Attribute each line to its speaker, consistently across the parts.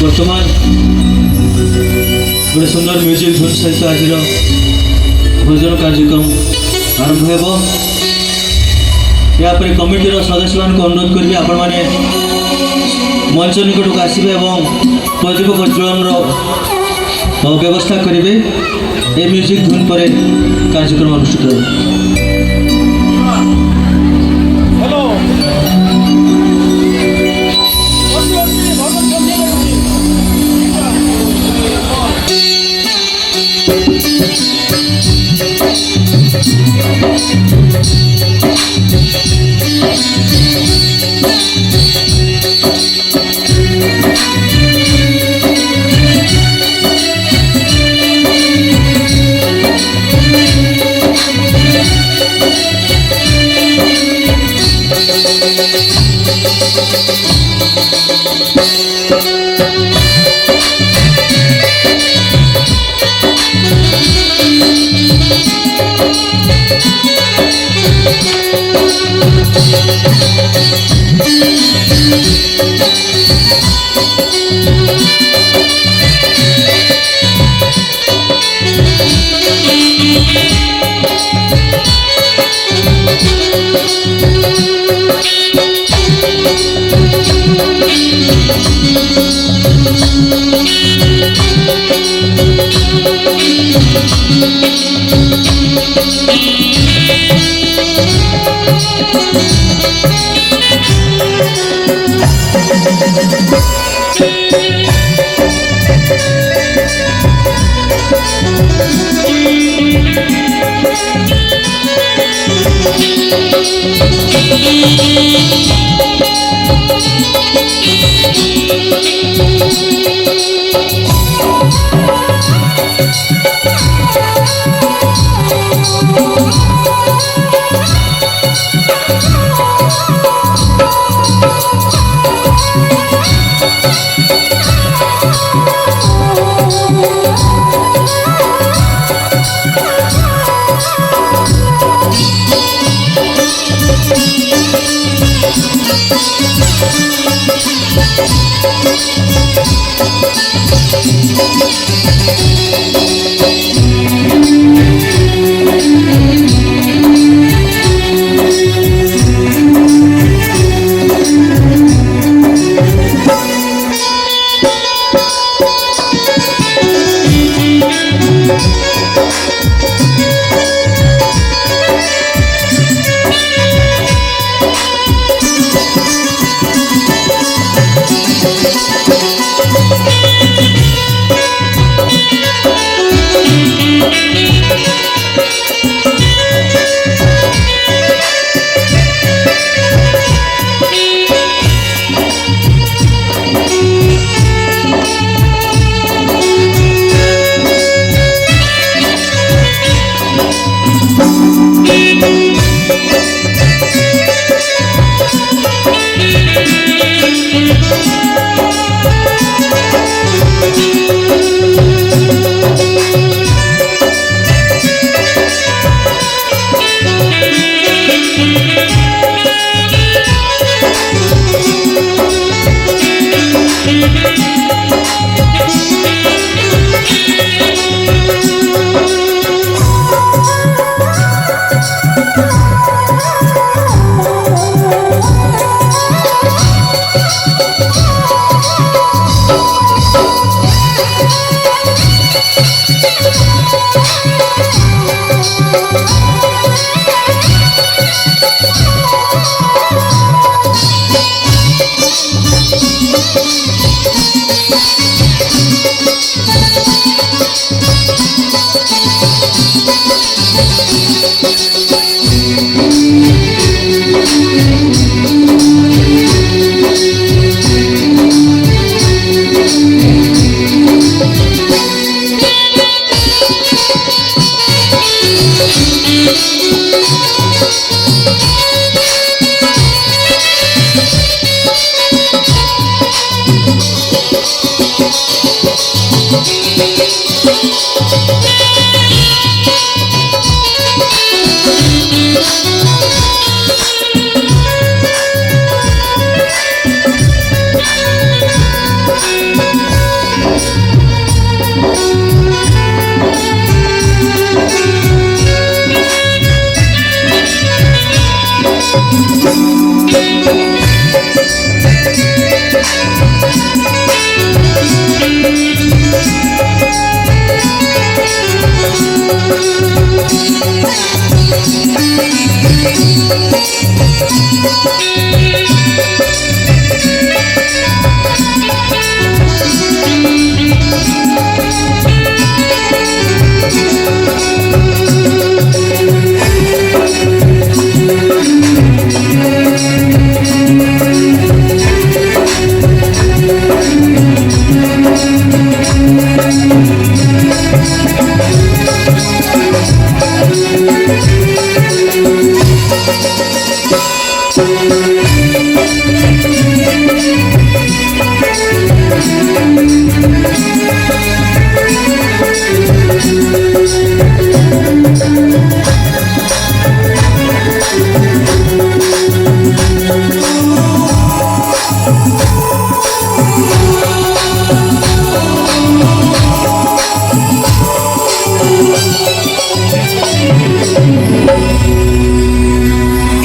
Speaker 1: बर्तमान गोटे सुंदर म्यूजिक धुन सहित आज भोजन कार्यक्रम आरंभ हो यापर कमिटीर सदस्य मान अनुरोध करी आपण मैंने मंच निकट को आसबे और प्रदीप प्रज्वलन व्यवस्था करेंगे। ये म्यूजिक धुन पर कार्यक्रम अनुष्ठित हो।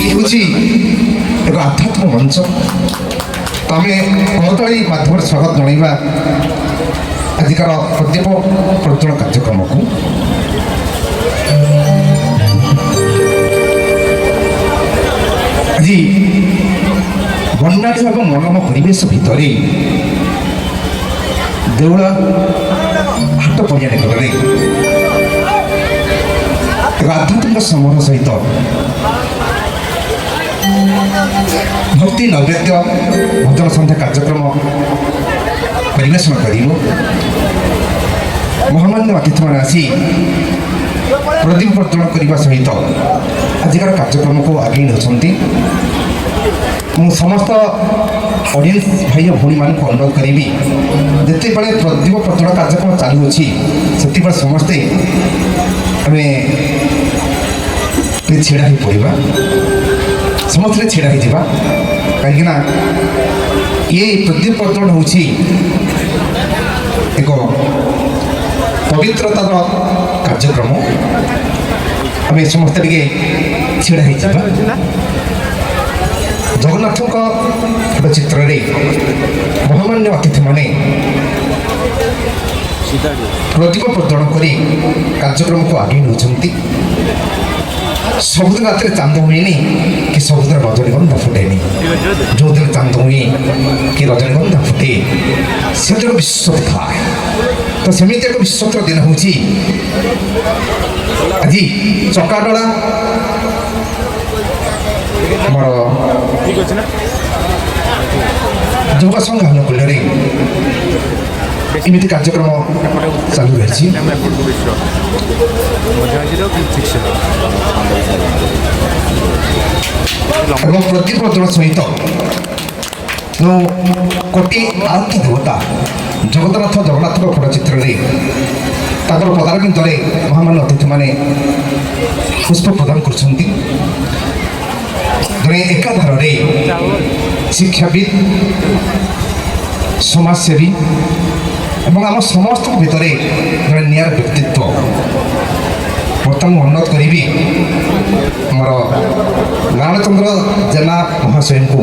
Speaker 2: ଇଏ ହେଉଛି ଏକ ଆଧ୍ୟାତ୍ମ ମଞ୍ଚ। ତ ଆମେ କରତାଳି ମାଧ୍ୟମରେ ସ୍ୱାଗତ ଜଣାଇବା ଆଜିକାର ପ୍ରଦୀପ ପ୍ରଜ୍ୱଳନ କାର୍ଯ୍ୟକ୍ରମକୁ। ଆଜି ବର୍ଣ୍ଣାଢ୍ୟ ଏବଂ ମନୋରମ ପରିବେଶ ଭିତରେ ଦେଉଳ ହାଟ ପଡ଼ିଆ ନିକଟରେ ଏକ ଆଧ୍ୟାତ୍ମିକ ସମାରୋହ ସହିତ ଭକ୍ତି ନୈବେଦ୍ୟ ଭଜନ ସନ୍ଧ୍ୟା କାର୍ଯ୍ୟକ୍ରମ ପରିବେଷଣ କରିବ। ମହାମାନ୍ୟ ଅତିଥିମାନେ ଆସି ପ୍ରଦୀପ ପ୍ରଜ୍ୱଳନ କରିବା ସହିତ ଆଜିକାର କାର୍ଯ୍ୟକ୍ରମକୁ ଆଗେଇ ନେଉଛନ୍ତି। ମୁଁ ସମସ୍ତ ଅଡ଼ିଏନ୍ସ ଭାଇ ଓ ଭଉଣୀମାନଙ୍କୁ ଅନୁରୋଧ କରିବି, ଯେତେବେଳେ ପ୍ରଦୀପ ପ୍ରଜ୍ୱଳନ କାର୍ଯ୍ୟକ୍ରମ ଚାଲୁଅଛି ସେତେବେଳେ ସମସ୍ତେ ଆମେ ଛିଡ଼ା ହେଇ ପଡ଼ିବା, ସମସ୍ତେ ଛିଡ଼ା ହେଇଯିବା। କାହିଁକିନା ଇଏ ପ୍ରଦୀପ ପ୍ରଜ୍ୱଳନ ହେଉଛି ଏକ ପବିତ୍ରତାର କାର୍ଯ୍ୟକ୍ରମ। ଆମେ ସମସ୍ତେ ଟିକେ ଛିଡ଼ା ହେଇଯିବା। ଜଗନ୍ନାଥଙ୍କ ଗୋଟେ ଚିତ୍ରରେ ମହାମାନ୍ୟ ଅତିଥିମାନେ ପ୍ରଦୀପ ପ୍ରଜ୍ୱଳନ କରି କାର୍ଯ୍ୟକ୍ରମକୁ ଆଗେଇ ନେଉଛନ୍ତି। ସବୁଦିନ ରାତିରେ ଚାନ୍ଦ ହୁଏନି କି ସବୁଦିନ ରଜନୀଗନ୍ଧା ଫୁଟେନି। ଯେଉଁଦିନ ଚାନ୍ଦ ହୁଏ କି ରଜନୀଗନ୍ଧା ଫୁଟେ ସେଦିନ ବିଶ୍ୱ ଥାଏ। ତ ସେମିତି ଏକ ବିଶ୍ୱର ଦିନ ହେଉଛି ଆଜି। ଚକାଡୋଳା ଆମର ଯୋଗ ସଂଘ ଅନୁକୂଳରେ ଏମିତି କାର୍ଯ୍ୟକ୍ରମ ଚାଲୁ ରହିଛି। ଏବଂ ପ୍ରଦୀପ ପ୍ରଜ୍ୱଳନ ସହିତ ଯେଉଁ କୋଟି ଆରତୀ ଦେବତା ଜଗନ୍ନାଥ ଜଗନ୍ନାଥଙ୍କ ଫଟୋ ଚିତ୍ରରେ ତାଙ୍କର ପଦାରବିନ୍ଦରେ ମହାମାନ୍ୟ ଅତିଥିମାନେ ପୁଷ୍ପ ପ୍ରଦାନ କରୁଛନ୍ତି। ଜଣେ ଏକାଧାରରେ ଶିକ୍ଷାବିତ୍, ସମାଜସେବୀ ଏବଂ ଆମ ସମସ୍ତଙ୍କ ଭିତରେ ଜଣେ ନିଆରା ବ୍ୟକ୍ତିତ୍ୱ। ବର୍ତ୍ତମାନ ମୁଁ ଅନୁରୋଧ କରିବି ଆମର ଲାଳଚନ୍ଦ୍ର ଜେନା ମହାଶୟଙ୍କୁ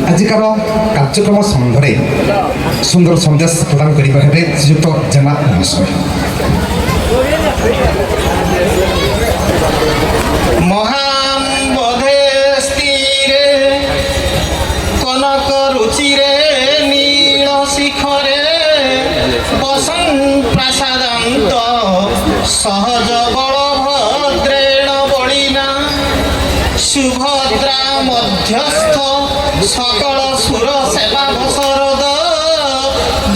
Speaker 2: ଆଜିକାର କାର୍ଯ୍ୟକ୍ରମ ସମ୍ବନ୍ଧରେ ସୁନ୍ଦର ସନ୍ଦେଶ ପ୍ରଦାନ କରିବା ହେବେ ଶ୍ରୀଯୁକ୍ତ ଜେନା ମହାଶୟ।
Speaker 3: ମହାବଧେ ସ୍ଥିରେ କନକ ରୁଚିରେ ନୀଳ ଶିଖରେ ବସନ୍ ପ୍ରାସାଦାନ୍ତ ସହଜ ବଳଭଦ୍ରେଣ ବଳିନା ସୁଭଦ୍ରା ମଧ୍ୟସ୍ଥ ସକଳ ସୁର ସେବା ଭସରଦ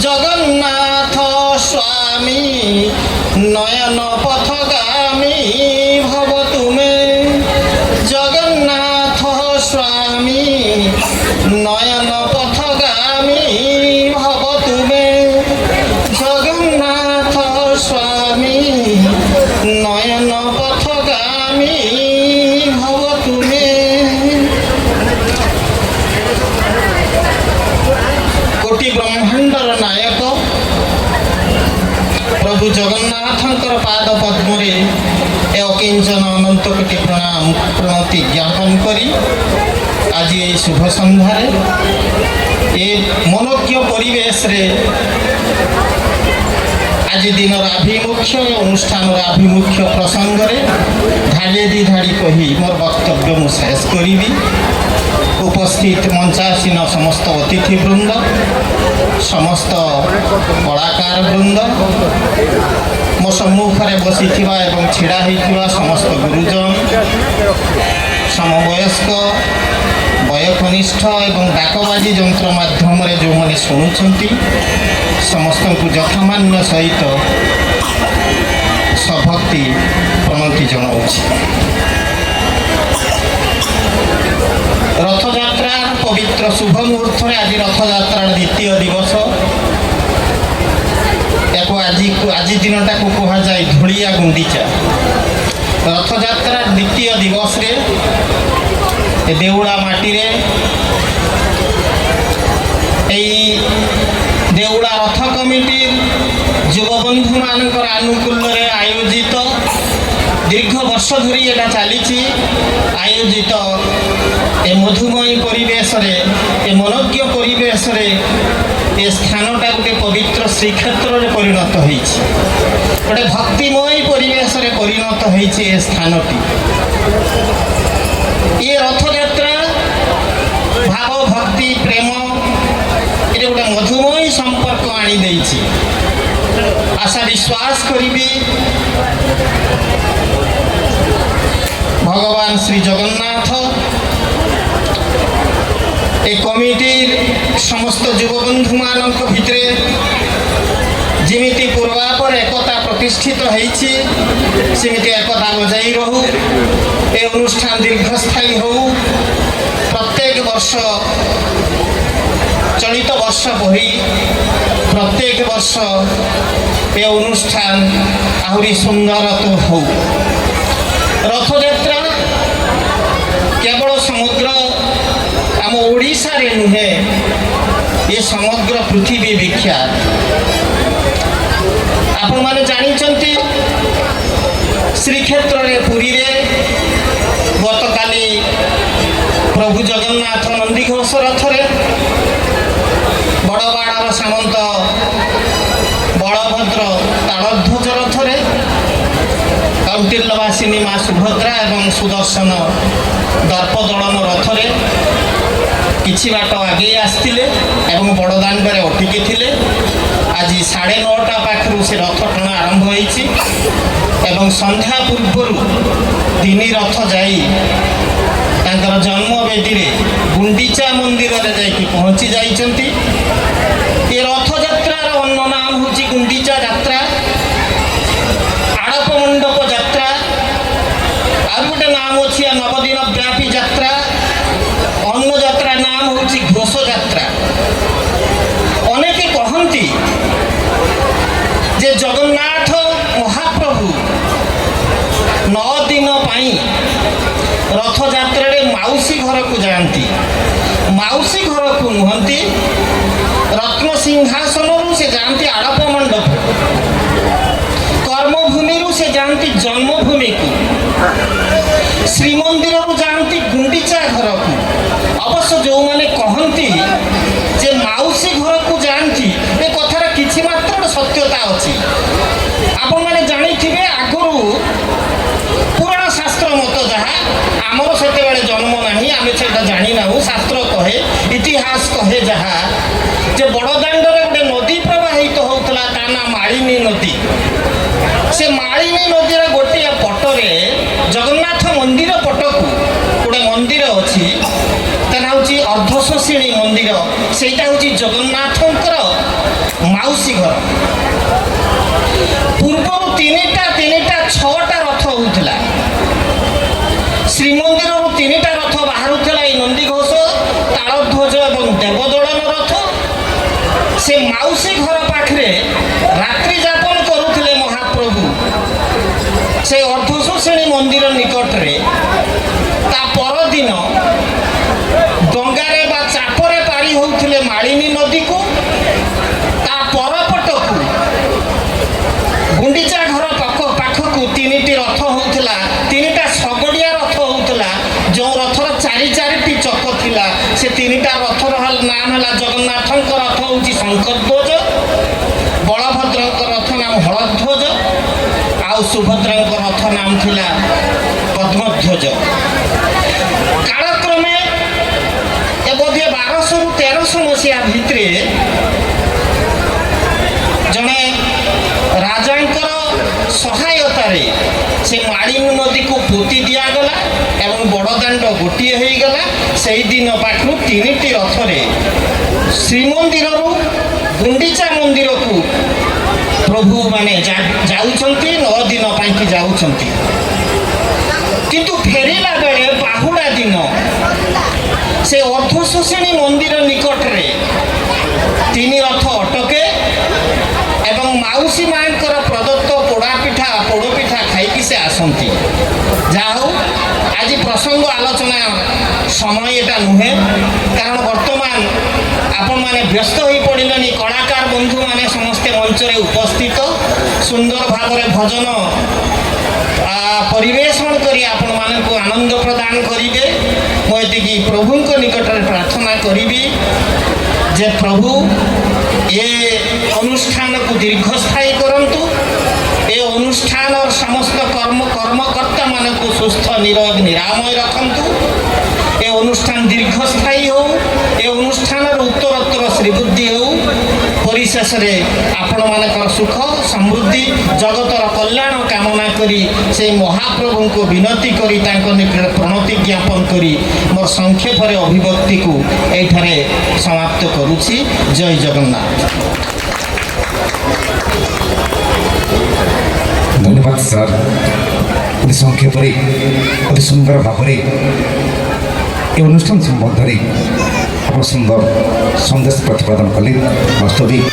Speaker 3: ଜଗନ୍ନାଥ ସ୍ୱାମୀ ନୟନ ପଥଗାମୀ ভব তুমে জগন্নাথ স্বামী নয়ন পথগামী ভব তুমে জগন্নাথ স্বামী নয়ন পথগামী ভব তুমে। কোটি ব্রহ্মাণ্ডর নায়ক প্রভু জগন্নাথଙ୍କର ପାଦ ପଦ୍ମରେ ଏ ଅକିଞ୍ଚନ ଅନନ୍ତ କୋଟି ପ୍ରଣାମ ପ୍ରଣତି ଜ୍ଞାପନ କରି ଆଜି ଏହି ଶୁଭ ସନ୍ଧ୍ୟାରେ ଏ ମନୋଜ୍ଞ ପରିବେଶରେ ଆଜି ଦିନର ଆଭିମୁଖ୍ୟ ଅନୁଷ୍ଠାନର ଆଭିମୁଖ୍ୟ ପ୍ରସଙ୍ଗରେ ଧାଡ଼ିଏ ଦୁଇ ଧାଡ଼ି କହି ମୋର ବକ୍ତବ୍ୟ ମୁଁ ଶେଷ କରିବି। ଉପସ୍ଥିତ ମଞ୍ଚାସୀନ ସମସ୍ତ ଅତିଥିବୃନ୍ଦ, ସମସ୍ତ କଳାକାର ବୃନ୍ଦ, ମୋ ସମ୍ମୁଖରେ ବସିଥିବା ଏବଂ ଛିଡ଼ା ହୋଇଥିବା ସମସ୍ତ ଗୁରୁଜନ, ସମବୟସ୍କ, ବୟକନିଷ୍ଠ ଏବଂ ଡାକବାଜି ଯନ୍ତ୍ର ମାଧ୍ୟମରେ ଯେଉଁମାନେ ଶୁଣୁଛନ୍ତି ସମସ୍ତଙ୍କୁ ଯଥାମାନ୍ୟ ସହିତ ସଭକ୍ତି ପ୍ରଣତି ଜଣାଉଛି। ରଥଯାତ୍ରାର ପବିତ୍ର ଶୁଭ ମୁହୂର୍ତ୍ତରେ ଆଜି ରଥଯାତ୍ରାର ଦ୍ୱିତୀୟ ଦିବସ। ଆଜି ଦିନଟାକୁ କୁହାଯାଏ ଧୂଳିଆ ଗୁଣ୍ଡିଚା। ରଥଯାତ୍ରାର ଦ୍ୱିତୀୟ ଦିବସରେ ଦେଉଳା ମାଟିରେ এই ଦେଉଳା ରଥ କମିଟିର ଯୁବବନ୍ଧୁମାନଙ୍କର ଆନୁକୂଲ୍ୟରେ ଆୟୋଜିତ দীর্ঘ বর্ষ ধরি এটা চালিছি আয়োজিত এ মধুময়ী পরিবেশরে এ মনোজ্ঞ পরিবেশরে এ স্থানটা গোটে পবিত্র শ্রীক্ষেত্রে পরিণত হয়েছে, গোটে ভক্তিময় পরিবেশরে পরিণত হয়েছে এ স্থানটি। এ রথযাত্রা ভাব ভক্তি প্রেম এটা গোটে মধুময়ী সম্পর্ক আনি দেইছি। আশা বিশ্বাস করিবি ভগবান শ্রী জগন্নাথ এই কমিটির সমস্ত যুববন্ধু মানক ভিতরে যেমিতি পূর্বাপর একতা প্রতিষ্ঠিত হয়েছে সেমিতি একতা বজাই রহু, এই অনুষ্ঠান দীর্ঘস্থায়ী হউ। প্রত্যেক বর্ষ চলিত বর্ষ পরি প্রত্যেক বর্ষ এ অনুষ্ঠান আহুরি সুন্দরতর হউ। রথযাত্রা কেবল সমগ্র আম ওড়িশারে নুহে, এ সমগ্র পৃথিবী বিখ্যাত। ଆପଣମାନେ ଜାଣିଛନ୍ତି ଶ୍ରୀକ୍ଷେତ୍ରରେ ପୁରୀରେ ଗତକାଲି ପ୍ରଭୁ ଜଗନ୍ନାଥ ନନ୍ଦିଘୋଷ ରଥରେ, ବଡ଼ବାଡ଼ର ସାମନ୍ତ ବଳଭଦ୍ର ତାଳଧ୍ୱଜ ରଥରେ, କୌଟିଲ୍ୟବାସିନୀ ମା ସୁଭଦ୍ରା ଏବଂ ସୁଦର୍ଶନ ଦର୍ପଦଳନ ରଥରେ କିଛି ବାଟ ଆଗେଇ ଆସିଥିଲେ ଏବଂ ବଡ଼ଦାଣ୍ଡରେ ଅଟକି ଥିଲେ। ଆଜି 9:30 ପାଖରୁ ସେ ରଥ ଟଣା ଆରମ୍ଭ ହୋଇଛି ଏବଂ ସନ୍ଧ୍ୟା ପୂର୍ବରୁ 3 ରଥ ଯାଇ ତାଙ୍କର ଜନ୍ମବେଦୀରେ ଗୁଣ୍ଡିଚା ମନ୍ଦିରରେ ଯାଇକି ପହଞ୍ଚି ଯାଇଛନ୍ତି। ଏ ରଥଯାତ୍ରାର ଅନ୍ୟ ନାମ ହେଉଛି ଗୁଣ୍ଡିଚା ଯାତ୍ରା, ଆଡ଼ପ ମଣ୍ଡପ ଯାତ୍ରା, ଆଉ ଗୋଟେ ନାମ ଅଛି ନବଦିନ ବ୍ୟାପୀ ଯାତ୍ରା, ଅନ୍ୟ ଯାତ୍ରା ନାମ ହେଉଛି ଘୋଷ ଯାତ୍ରା। ଅନେକେ କହନ୍ତି ଯେ ଜଗନ୍ନାଥ ମହାପ୍ରଭୁ 9 ଦିନ ପାଇଁ ରଥଯାତ୍ରାରେ ମାଉସୀ ଘରକୁ ଯାଆନ୍ତି। ମାଉସୀ ଘରକୁ ନୁହନ୍ତି, ରତ୍ନସିଂହାସନରୁ ସେ ଯାଆନ୍ତି ଆଡ଼ପ ମଣ୍ଡପ, କର୍ମଭୂମିରୁ ସେ ଯାଆନ୍ତି ଜନ୍ମଭୂମିକୁ, ଶ୍ରୀମନ୍ଦିରରୁ ଯାଆନ୍ତି ଗୁଣ୍ଡିଚା ଘରକୁ। ଅବଶ୍ୟ ଯେଉଁମାନେ କହନ୍ତି ଯେ ମାଉସୀ ଘରକୁ ଯାଆନ୍ତି, ଏ କଥାର କିଛି ମାତ୍ର ସତ୍ୟତା ଅଛି। ଆପଣମାନେ ଜାଣିଥିବେ ଆଗରୁ ପୁରାଣ ଶାସ୍ତ୍ର ମତ ଯାହା, ଆମର ସେତେବେଳେ ଜନ୍ମ ନାହିଁ, ଆମେ ସେଟା ଜାଣିନାହୁଁ। ଶାସ୍ତ୍ର କହେ, ଇତିହାସ କହେ ଯାହା, ଯେ ବଡ଼ଦାଣ୍ଡରେ ଗୋଟେ ନଦୀ ପ୍ରବାହିତ ହେଉଥିଲା, ତା ନାଁ ମାଳିନୀ ନଦୀ। ସେ ମାଳିନୀ ନଦୀର ଗୋଟିଏ ପଟରେ ଜଗନ୍ନାଥ ମନ୍ଦିର ପଟକୁ ଗୋଟେ ମନ୍ଦିର ଅଛି, ତା ନାଁ ହେଉଛି ଅର୍ଦ୍ଧଶୋଷିଣୀ ମନ୍ଦିର। ସେଇଟା ହେଉଛି ଜଗନ୍ନାଥଙ୍କର ମାଉସୀ ଘର। ପୂର୍ବରୁ 3ଟା 6ଟା ରଥ ହେଉଥିଲା। ଶ୍ରୀମନ୍ଦିରରୁ 3ଟା ରଥ ବାହାରୁଥିଲା, ଏଇ ନନ୍ଦିଘୋଷ, ତାଳଧ୍ୱଜ ଏବଂ ଦେବଦଳନ ରଥ। ସେ ମାଉସୀ ଘର ପାଖରେ ରାତ୍ରି ଯାପନ କରୁଥିଲେ ମହାପ୍ରଭୁ, ସେ ଅର୍ଦ୍ଧଶୋଷିଣୀ ମନ୍ଦିର ନିକଟରେ। ତା ପରଦିନ ଡଙ୍ଗାରେ ବା ଚାପରେ ପାରି ହେଉଥିଲେ ମାଳିନୀ ନଦୀକୁ। ତା ପରପଟକୁ ଗୁଣ୍ଡିଚା ଘର ପାଖକୁ 3ଟି ରଥ ହେଉଥିଲା, 3ଟା ଶଗଡ଼ିଆ ରଥ ହେଉଥିଲା। ଯେଉଁ ରଥର 4ଟି ଚକ ଥିଲା, ସେ 3ଟା ରଥର ନାମ ହେଲା, ଜଗନ୍ନାଥଙ୍କ ରଥ ହେଉଛି ଶଙ୍କଧ୍ୱଜ, ବଳଭଦ୍ରଙ୍କ ରଥ ନାମ ହଳଧ୍ୱଜ, ଆଉ ସୁଭଦ୍ରାଙ୍କ ରଥ ନାମ ଥିଲା ପଦ୍ମଧ୍ୱଜ। କାଳକ୍ରମେ ଏ ବୋଧେ 1200ରୁ 1300 ମସିହା ଭିତରେ ଜଣେ ରାଜାଙ୍କର ସହାୟତାରେ ସେ ମାଳିନୀ ନଦୀକୁ ପୋତି ଦିଆଗଲା ଏବଂ ବଡ଼ଦାଣ୍ଡ ଗୋଟିଏ ହୋଇଗଲା। ସେହିଦିନ ପାଖରୁ 3ଟି ରଥରେ ଶ୍ରୀମନ୍ଦିରରୁ ଗୁଣ୍ଡିଚା ମନ୍ଦିରକୁ ପ୍ରଭୁମାନେ ଯାଉଛନ୍ତି, 9 ଦିନ ପାଇଁକି ଯାଉଛନ୍ତି। କିନ୍ତୁ ଫେରିଲା ବେଳେ ବାହୁଡ଼ା ଦିନ ସେ ଅର୍ଦ୍ଧଶୋଷିଣୀ ମନ୍ଦିର ନିକଟରେ 3 ରଥ ଅଟକେ ଏବଂ ମାଉସୀ ମାଙ୍କର ପ୍ରଦତ୍ତ ପୋଡ଼ପିଠା ଖାଇକି ସେ ଆସନ୍ତି। ଯାହା ହଉ, ଆଜି ପ୍ରସଙ୍ଗ ଆଲୋଚନା ସମୟ এটা ନୁହେଁ, କାରଣ ବର୍ତ୍ତମାନ ଆପଣମାନେ ବ୍ୟସ୍ତ ହୋଇପଡ଼ିଲେଣି। କଳାକାର ବନ୍ଧୁମାନେ ସମସ୍ତେ ମଞ୍ଚରେ ଉପସ୍ଥିତ, ସୁନ୍ଦର ଭାବରେ ଭଜନ ପରିବେଷଣ କରି ଆପଣମାନଙ୍କୁ ଆନନ୍ଦ ପ୍ରଦାନ କରିବେ। ମୁଁ ଏତିକି ପ୍ରଭୁଙ୍କ ନିକଟରେ ପ୍ରାର୍ଥନା କରିବି ଯେ ପ୍ରଭୁ ଏ ଅନୁଷ୍ଠାନକୁ ଦୀର୍ଘସ୍ଥାୟୀ କରନ୍ତୁ। ଏ ଅନୁଷ୍ଠାନର ସମସ୍ତ କର୍ମକର୍ତ୍ତାମାନଙ୍କୁ ସୁସ୍ଥ ନିରୋଗ ନିରାମୟ ରଖନ୍ତୁ। ଏ ଅନୁଷ୍ଠାନ ଦୀର୍ଘସ୍ଥାୟୀ ହେଉ, ଏ ଅନୁଷ୍ଠାନର ଉତ୍ତରୋତ୍ତର ଶ୍ରୀବୃଦ୍ଧି ହେଉ। ପରିଶେଷରେ ଆପଣମାନଙ୍କର ସୁଖ ସମୃଦ୍ଧି ଜଗତର କଲ୍ୟାଣ କାମନା କରି ସେଇ ମହାପ୍ରଭୁଙ୍କୁ ବିନତି କରି ତାଙ୍କ ନିକଟରେ ପ୍ରଣତି ଜ୍ଞାପନ କରି ମୋର ସଂକ୍ଷେପରେ ଅଭିବ୍ୟକ୍ତିକୁ ଏଇଠାରେ ସମାପ୍ତ କରୁଛି। ଜୟ ଜଗନ୍ନାଥ।
Speaker 2: ଧନ୍ୟବାଦ ସାର୍। ଅତି ସଂକ୍ଷେପରେ ଅତି ସୁନ୍ଦର ଭାବରେ ଏ ଅନୁଷ୍ଠାନ ସମ୍ବନ୍ଧରେ ଆପଣ ସୁନ୍ଦର ସନ୍ଦେଶ ପ୍ରତିପାଦନ କଲେ। ବାସ୍ତବିକ